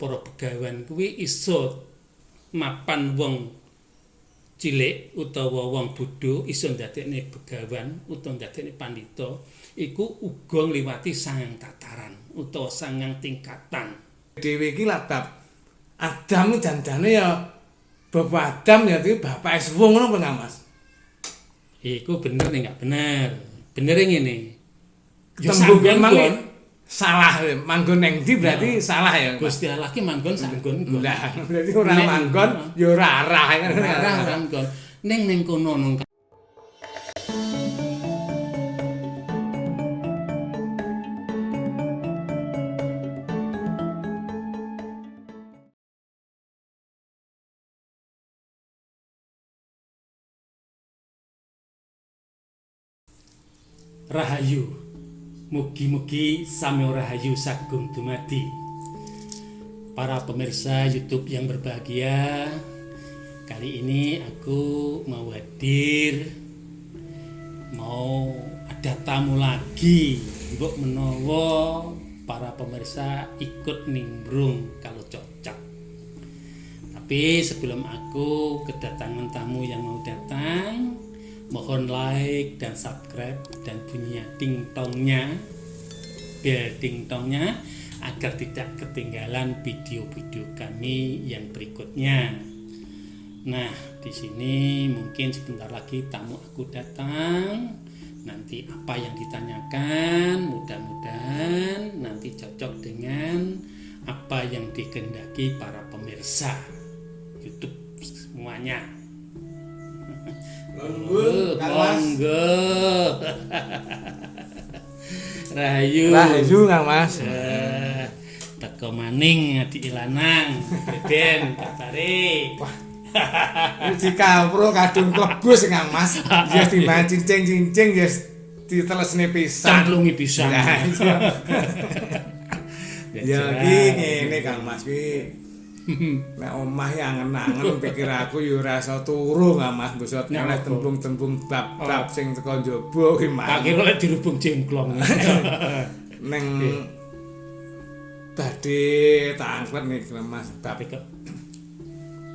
para begawan kuwi iso mapan wong cilik utawa wong bodho iso ndadekne begawan utawa ndadekne pandhita iku uga ngliwati sangang tataran utawa sangang tingkatan. Dhewe iki lak bab Adam jandane ya Bapak Adam ya iki bapake wong ngono apa Mas? Iku bener nih enggak bener. Bener ngene. Ya Tembung sampeyan memang kon salah manggon neng ndi berarti salah ya. Gusti Allah ki manggon sanggon kon. Lah berarti ora manggon ya ora arah kan. Ora manggon. Ning kono nang Rahayu. Mugi-mugi sami rahayu sagung dumadi. Para pemirsa YouTube yang berbahagia, kali ini aku mau hadir, mau ada tamu lagi. Mbok menawa para pemirsa ikut nimbrung kalau cocok. Tapi sebelum aku kedatangan tamu yang mau datang, mohon like dan subscribe dan bunyi dingtongnya, bel dingtongnya agar tidak ketinggalan video-video kami yang berikutnya. Nah, di sini mungkin sebentar lagi tamu aku datang. Nanti apa yang ditanyakan, mudah-mudahan nanti cocok dengan apa yang dikehendaki para pemirsa YouTube semuanya. Monggo, Rahayu Kang Mas. Teko maning adi lanang, Beben, kabare. Wah. Iki kapro kadung klebus Kang Mas. Ya dimain cincing-cincing ya ditelesne pisan. Cemplungi pisan. Ya iki ngene Kang Mas ki. Nek omah yang angen-angen pikir aku ya ora iso turu Kang Mas, besot oleh tembung-tembung bab-bab sing teko njaba ki Mas. Tak kira lek dirubung jengklong. Neng badhe tak angklet nih Mas bab kok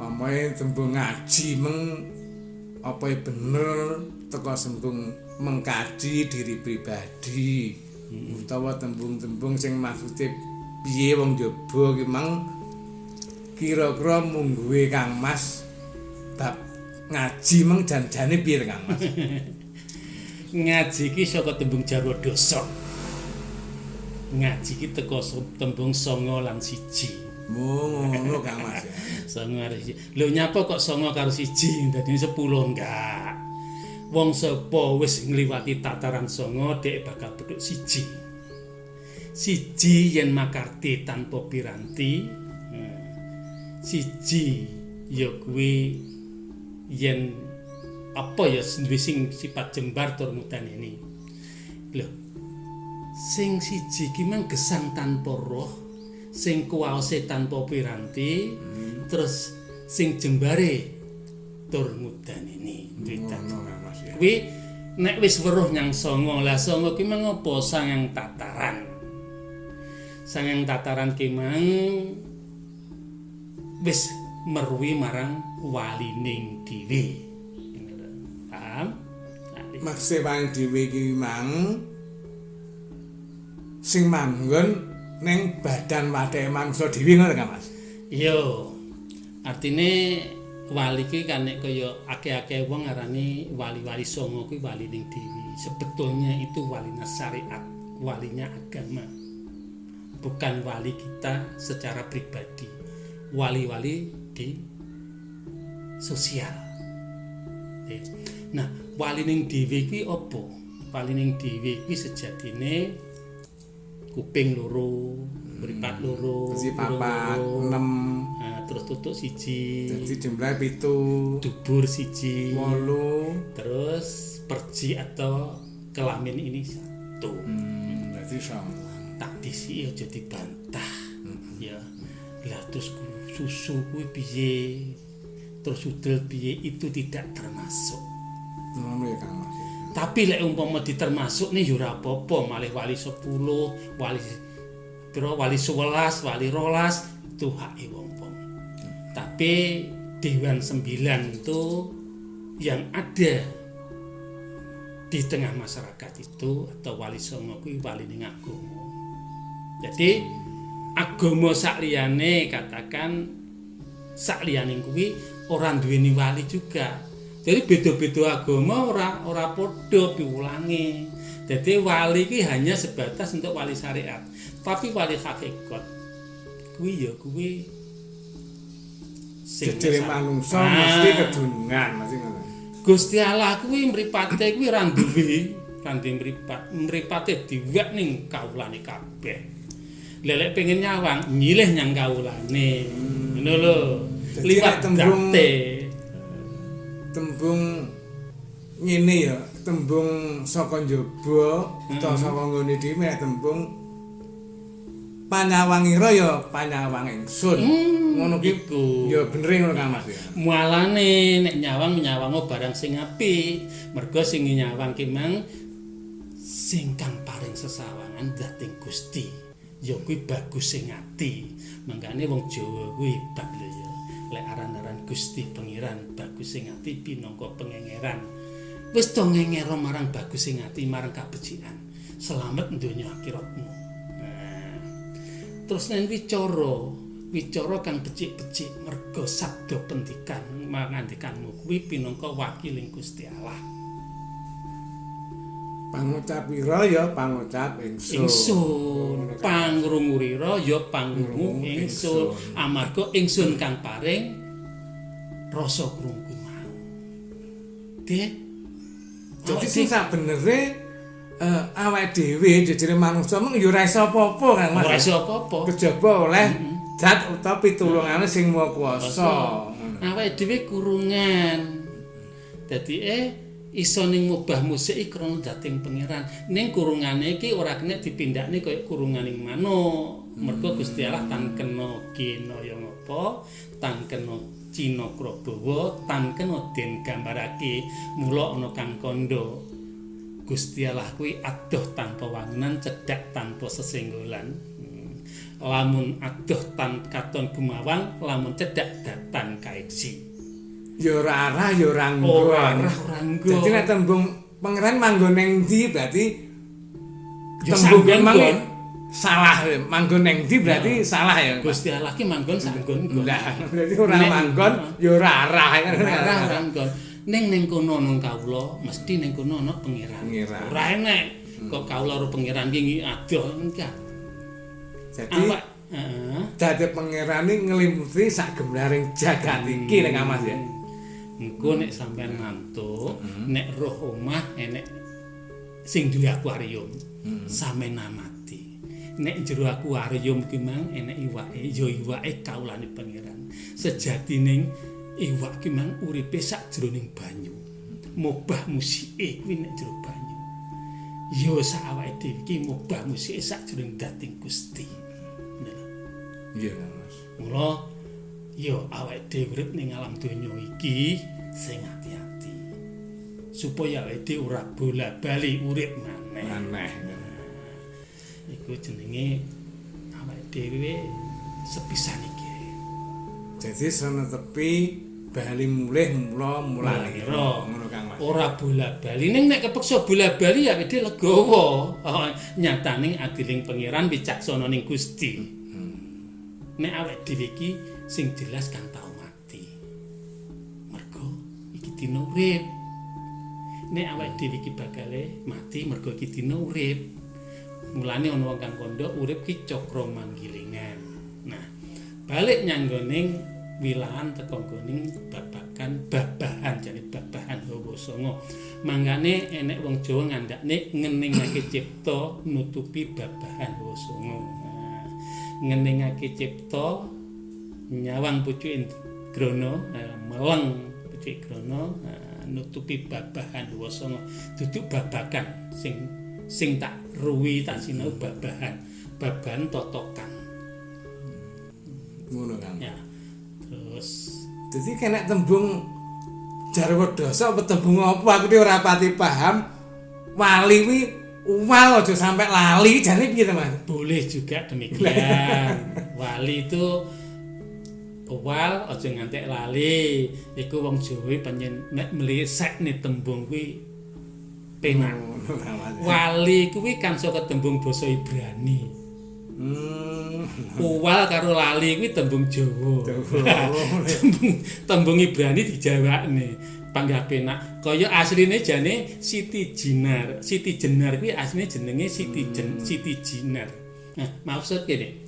omahe tembung ngaji meng apa bener teko sembung mengkaji diri pribadi utawa tembung-tembung sing maksude piye wong njaba ki mang kira-kira mungguhe Kang Mas bab ngaji meng janjane piye Kang Mas? Ngaji ki saka tembung jarwa dosa. Ngaji ki teko tembung 9 lan 1. Ngono Kang Mas ya. 9 karo 1. Lho nyapa kok 9 karo 1 dadi 10 enggak. Wong sapa wis ngliwati tataran 9 dhek bakal pedhuk 1. Siji yen makarti tanpa piranti. Siji ya kuwi yen apa ya sing sifat jembar tur mudaneni. Lho. Sing siji ki mang gesang tanpa roh, sing kuwaose tanpa piranti, terus sing jembare tur mudaneni. Kuwi nek wis weruh nyang 9, lah 9 ki mang apa sangang tataran. Sangang tataran ki mang wis merwi marang walining dhewe. Paham? Makse wong dhewe iki mang sing manggon ning badan wadake mangsa dhewe ngono Kang Mas. Iya. Artine wali ki kan nek kaya akeh-akeh wong ngarani wali-wali songo kuwi walining dhewe. Sebetulnya itu walinya syariat, walinya agama. Bukan wali kita secara pribadi. Wali-wali di sosial. Nah, walining dhewe kuwi apa? Walining dhewe kuwi sejatine kuping loro, mripat loro, si papat 6, nah, terus tutuk 1. dadi jumlah 7, dubur 1, 8, terus perji atau kelamin ini 1. dadi Tak disi aja dibantah. Ya. Lah terus susu kuwi piye? Terus udel piye itu tidak termasuk. ngono ya Kang Mas. Tapi lek umpama ditermasuk nih ya ora apa-apa, malih wali 10, wali 11, wali 12 itu hak wong-wong. Tapi Dewan 9 itu yang ada di tengah masyarakat itu atau wali songo kuwi wali ning agama. Jadi agama sakliyane katakan sakliyane kuwi ora duweni wali juga. Jadi beda-beda agama ora padha piwulange. Jadi wali ki hanya sebatas untuk wali syariat. Tapi wali hakikat kuwi ya kuwi sing Jejere manungsa mesti kedunungan mesti ngono. Gusti Allah kuwi mripate kuwi ra duwe mripate diwek ning kawulane kabeh. Lelek pengen nyawang nyilih nyang kawulane. Ngono lho. Liwat tembung ngene ya, tembung saka njaba utawa saka nggone dhewe nek tembung panyawangira ya panyawang ingsun. Ngono ki ya bener ngono Kang Mas ya. Mualane nek nyawang barang sing apik, mergo sing nyawang ki mang sing kang paring sesawangan dating Gusti. Ya kuwi bagus sing ati. Mangkane wong Jawa kuwi hebat lho ya. Lek aran-aran Gusti Pengiran bagus sing ati pinangka pengengeran. Wis to ngengero marang bagus sing ati marang kabecikan. Selamat donya akhiratmu. Nah. Terus nen wicara kang becik-becik merga sabda pendikan mangandikanmu kuwi pinangka wakiling Gusti Allah. Pangucap ira ya pangucap ingsun. Pangrungu ira ya pangrungu ingsun. Amarga ingsun kang paring rasa krungu mau. Jadi sing sabenere awake dhewe jejere manungsa mung ya ora iso apa-apa Kang Mas. Ora iso apa-apa. Kejaba oleh zat utawa pitulungane sing Maha Kuwasa. Awake dhewe kurungan. Dadi iso ning ngubah musik iki krana dating pangeran. Ning kurungane iki ora kena dipindakne kaya kurunganing manuk. Mergo Gusti Allah tan kena kena ya ngapa? Tan kena Cina Krabawa, tan kena den gambarake. Mula ana kang kandha. Gusti Allah kuwi adoh tanpa wangunan, cedhak tanpa sesenggolan. Lamun adoh tan katon gumawang, lamun cedhak datan kaeksi. Ya ora arah ya ora nggon. Dadi nek tembung pangeran manggon ning ndi berarti tembung manggon salah. Manggon ning ndi berarti salah ya. Gusti Allah ki manggon sanggon-nggon. Lah berarti ora manggon ya ora arah. Ora nggon. Ning kono nang kawula mesti ning kono ana pangeran. Ora enek kok kawula karo pangeran ki adoh enggak. Jadi dadi pangeran iki ngliputi sak gemlaring jagat iki nek Mas ya. Engko nek sampean ngantuk, nek roh omah enek sing duwe akuarium, sampean amati. Nek jero akuarium ki mang enek iwake, ya iwake kawulane pangeran. Sejatine iwak ki mang uripe sakjroning banyu. Mobah musike kuwi nek jero banyu. Ya sak awake dhewe iki mobah musike sakjroning dating Gusti. Iya, Mas. Mula ya awake dhewe urip ning alam donya iki sing ati-ati. Supaya awake dhewe ora bola-bali urip maneh. Iku jenenge awake dhewe sepisan iki. Jadi sono tepi bali mulih mulane ngono Kang Mas. Ora bola-bali ning nek kepeksa bola-bali awake dhewe legowo. Nyatane adiling pangeran wicaksana ning Gusti. Nek awake dhewe iki sing jelas kan tau mati. Mergo iki dina urip. Nek awake dhewe iki bakale mati mergo iki dina urip. Mulane ana wong kang kandha urip ki cakra manggilingan. Nah, balik nyanggoning wilahan teka nggoning babahan jane babahan Hawa Sanga. Mangkane enek wong Jawa ngandakne ngeningake cipta nutupi babahan Hawa Sanga. Ngeningake cipta nyawang pucuke grana meleng pucuke grana nutupi babahan Hawa Sanga duduk babakan sing tak ruwi tak sinau babahan totokan ngono kan ya. Terus dadi kena tembung jarwa dosa apa tembung apa aku ora pati paham. Wali kuwi umal aja sampai lali jane piye to Mas? boleh juga demikian. Wali itu Owal aja ngantek lali. Iku wong Jawa panjen nek mlisekne tembung kuwi penak. Wali kuwi kan saka tembung basa Ibrani. Owal karo lali kuwi tembung Jawa. Tembung Ibrani dijawakne. Panggah penak. Kaya asline jane Siti Jenar. Siti Jenar kuwi asline jenenge Siti Jenar. Nah, maksud kene.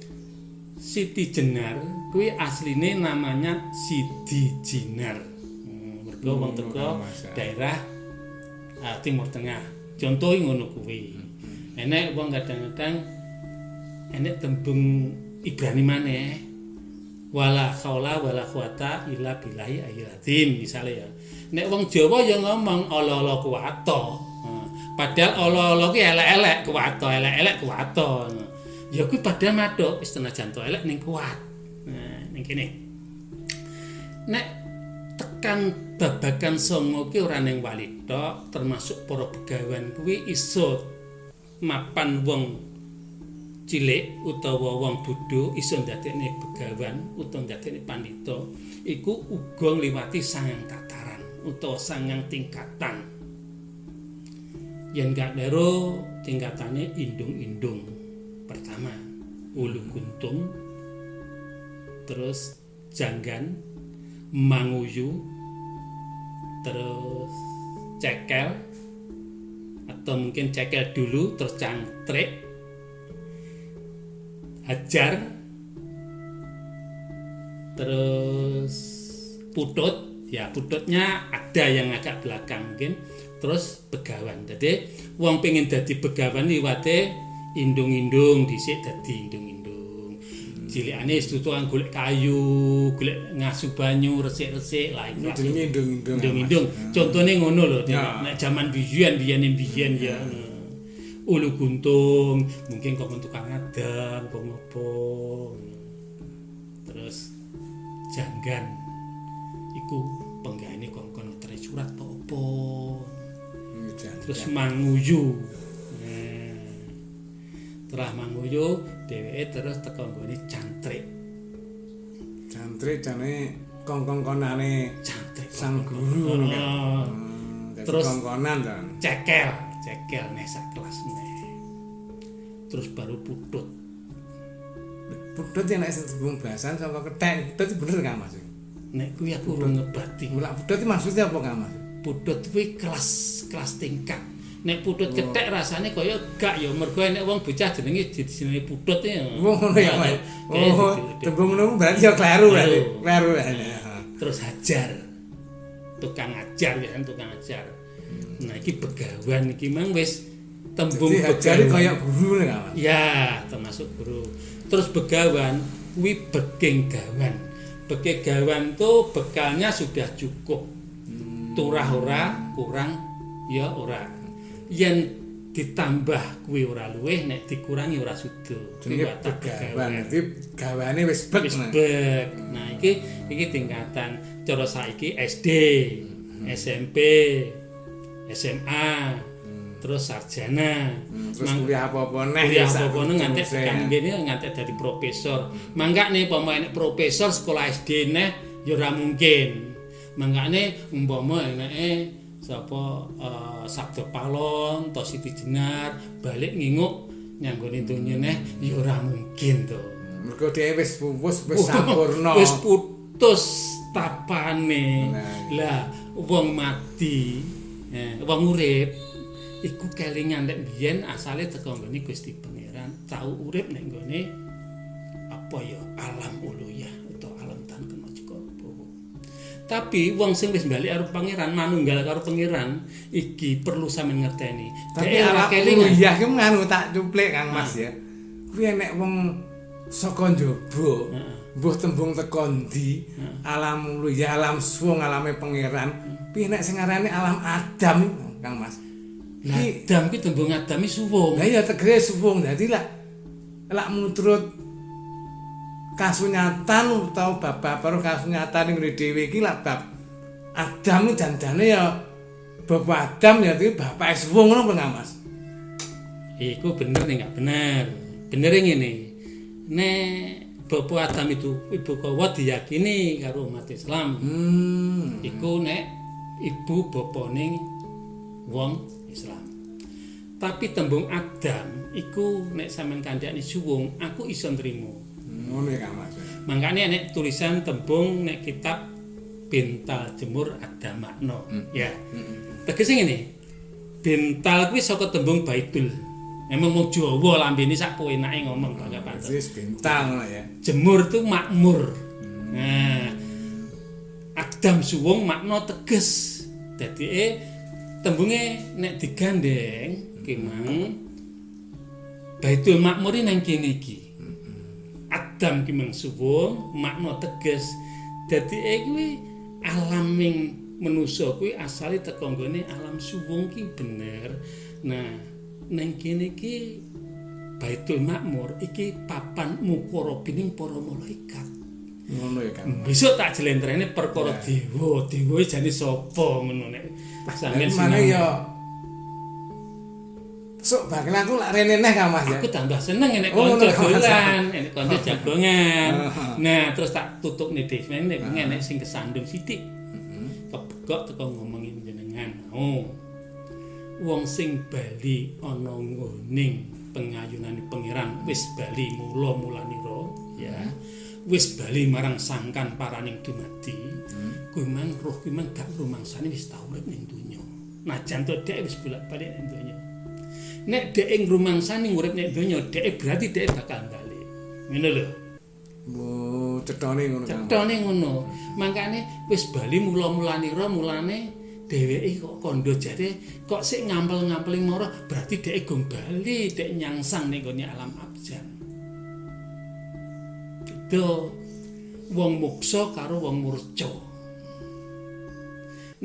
Siti Jenar kuwi asline namanya Sidi Jenar. Mergo wong teko daerah Timur Tengah. Contoh ngono kuwi. Enek wong kadang-kadang enek tembung Ibrani maneh. Wala haula wala quwata illa billahi aliyyil misale ya. Nek wong Jawa ya ngomong ala-ala kuwato. Padahal ala-ala ki elek-elek kuwato, elek-elek kuwato. Ya kuwi padha madhok wis tenajan to elek ning kuat. Nah, ning kene. Nek tekan babagan songo ki ora ning wali tok, termasuk para begawan kuwi iso mapan wong cilik utawa wong bodho iso ndadekne begawan utawa ndadekne pandhita iku uga ngliwati 9 tataran utawa 9 tingkatan. Yen gak lero tingkatane indung-indung. Pertama, ulu kuntung, terus janggan, manguyu, terus cekel, atau mungkin cekel dulu, terus cangtrik, hajar, terus putut, ya pututnya ada yang agak belakang mungkin, terus begawan. Jadi, wong pengen dadi begawan liwate indung-indung dhisik dadi indung-indung. Cilikane wis tutukan golek kayu, golek ngasuh banyu, resik-resik lah iku. Jenenge indung-indung. Indung-indung. Contone ngono lho. Nek jaman biyen ya. Ulu guntung, mungkin kok tukang adang, kok ngopo. Terus janggan. Iku penggane kongkon nutere surat apa. Terus manguyu. Setelah manguyu dheweke terus teko nggone cantrik. Cantrik jane kongkon-konane Cantrik sang guru. Terus kongkonan to. cekel nek sak kelas meneh. Terus baru putut. Putut nek tembung bahasan saka kethek, putut bener kan Mas? Nek kuwi aku ora ngebati. Mulak putut iki maksudnya apa kan Mas? Putut kuwi kelas tingkat. Nek putut kethek rasane kaya gak ya mergo nek wong bocah jenenge putut ya. Ngono ya, Mas. Oh, tembung ngono berarti ya kleru berarti. Kleru. Terus hajar. Tukang ajar ya, tukang ajar. Nah, iki begawan iki mang wis tembung hajar kaya guru nek, Mas. Ya, termasuk guru. Terus begawan kuwi begeng gawan. Begeng gawan tuh bekalnya sudah cukup. Turah ora, kurang ya ora. Yen ditambah kuwi ora luwih nek dikurangi ora sudo. Kuwi begawan. Dadi gawane wis bek. Nah, iki tingkatan cara saiki SD, SMP, SMA, terus sarjana. Terus kuliah apa-apa neh ya apa-apa nganti tekan ngene nganti dadi profesor. Mangkane umpama nek profesor sekolah SD neh ya ora mungkin. Mangkane umpama eneke sapa Sabda Palon, to Siti Jenar balik nginguk nyanggone donya neh ya ora mungkin to. Mergo dhewe wis sampurna. Wis putus tapane. Lah wong mati, wong urip iku kelingan nek biyen asale teko nggone Gusti Pangeran, tau urip nek nggone apa ya alam uluhiyah utawa alam tan kena Joko. Tapi wong sing wis bali karo pangeran, manunggal karo pangeran, iki perlu sampeyan ngerteni. Tapi ora kelingan. Iya ki nganu tak cuplik Kang Mas ya. Kuwi nek wong saka njaba, mbuh tembung teko ndi, alam uluhiyah, alam suwung, alame pangeran, piye nek sing arane alam Adam Kang Mas. Lah Adam ki tembung Adam iki suwung. Lah ya tegese suwung. Dadi lak muturut kasunyatan utawa bab kasunyatan ning dhewe iki lak bab Adam iki jandane ya bapak Adam ya iki bapake suwung ngono Kang Mas. Iku bener nek gak bener. Benere ngene. Nek Bapak Adam itu ibu Hawa diyakini karo umat Islam. Iku nek ibu bapane wong Islam. Tapi tembung Adam iku nek sampean kandhane suwung aku iso nrimo. Ngono ya Kang Mas. Mangkane nek tulisan tembung nek kitab Bintal Jemur ada makna. Ya. Tegese ngene. Bintal kuwi saka tembung Baitul. Emang wong Jawa lambene sak enake ngomong Pak Panto. Wis bintal ngono ya. Jemur itu makmur. Nah, Adam suwung makna teges. Dadi tembunge nek digandeng ki mang Baitul Makmur nang kene iki. Adam ki mang suwung makna teges. Dadi kuwi alaming manusa kuwi asale teka nggone alam suwung ki bener. Nah, nang kene iki Baitul Makmur iki papan mukarrabining para malaikat. Ngono ya Kang. Besok tak jlentrene perkara dewa. Dewa jane sapa ngono nek sampeyan Mana ya sok bakal aku lak rene neh Kang Mas ya. Aku tambah seneng nek kanca dolan, nek kanca jagongan. Nah, terus tak tutupne dhewe nek nek sing kesandung sithik. Kebegok teko ngomongin jenengan. Oh. Wong sing bali ana nggoning pengayunane pangeran wis bali mula-mulanira ya. Wis bali marang sangkan paraning dumadi. Kuwi man roh kuwi man gak rumangsane wis tau urip ning donya. Najan to dhek wis bolak-balik ning donya. Nek dhek ngrumangsani urip ning donya, dhek berarti dhek bakal balik. Ngono lho. Oh, cethone ngono Kang. Cethone ngono. Mangkane wis bali mula-mulanira mulane dheweke kok kandha jare kok sik ngampel-ngampeling mara berarti dhek gong bali, dhek nyangsang ning gone alam abjan. Itu wong muksa karo wong murca.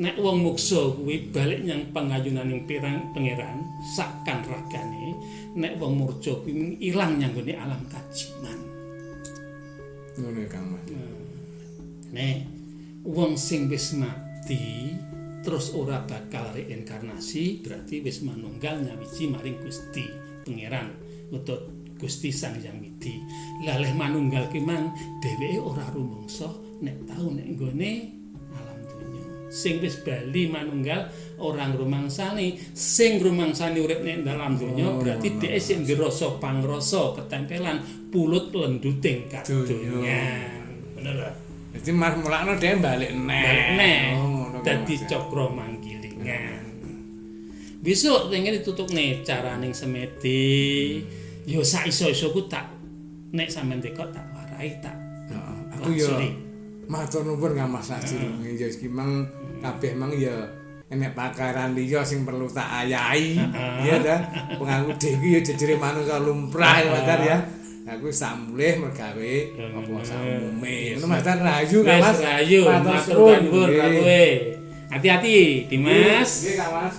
Nek wong muksa kuwi balik nyang pangayunaning pangeran sakkan ragane, nek wong murca kuwi ilang nyang gone alam kajiman. Ngono ya Kang Mas. Nek wong sing wis mati terus ora bakal reinkarnasi berarti wis manunggal nyawiji maring Gusti Pangeran utawa Gusti Sang Hyang Widi. Lah leh manunggal ki mang dheweke ora rumangsa nek tau nek nggone alam donya. Sing wis bali manunggal ora ngrumangsani, sing ngrumangsani urip nek dalam donya berarti dhek sing ngrasa pangrasa ketempelan pulut lenduting kadonya. Bener lho. Dadi mas mulakno dhewe balik neh. Dadi cakra manggilingan. Besok pengen ditutupne caraning semedi. Ya sak iso-isoku tak nek sampean tekok tak warai tak. Aku ya matur nuwun Kang Mas sajroning ya iki mang kabeh mang ya enek pakaran liya sing perlu tak ayahi. Iya ta. Wong aku dhewe ya jejere manusa lumrah ya. Aku samulih mergawe apa samume. Ngono Mas rahayu Kang Mas. Rahayu, matur nuwun kowe. Hati-hati, Dimas. Nggih Kang Mas.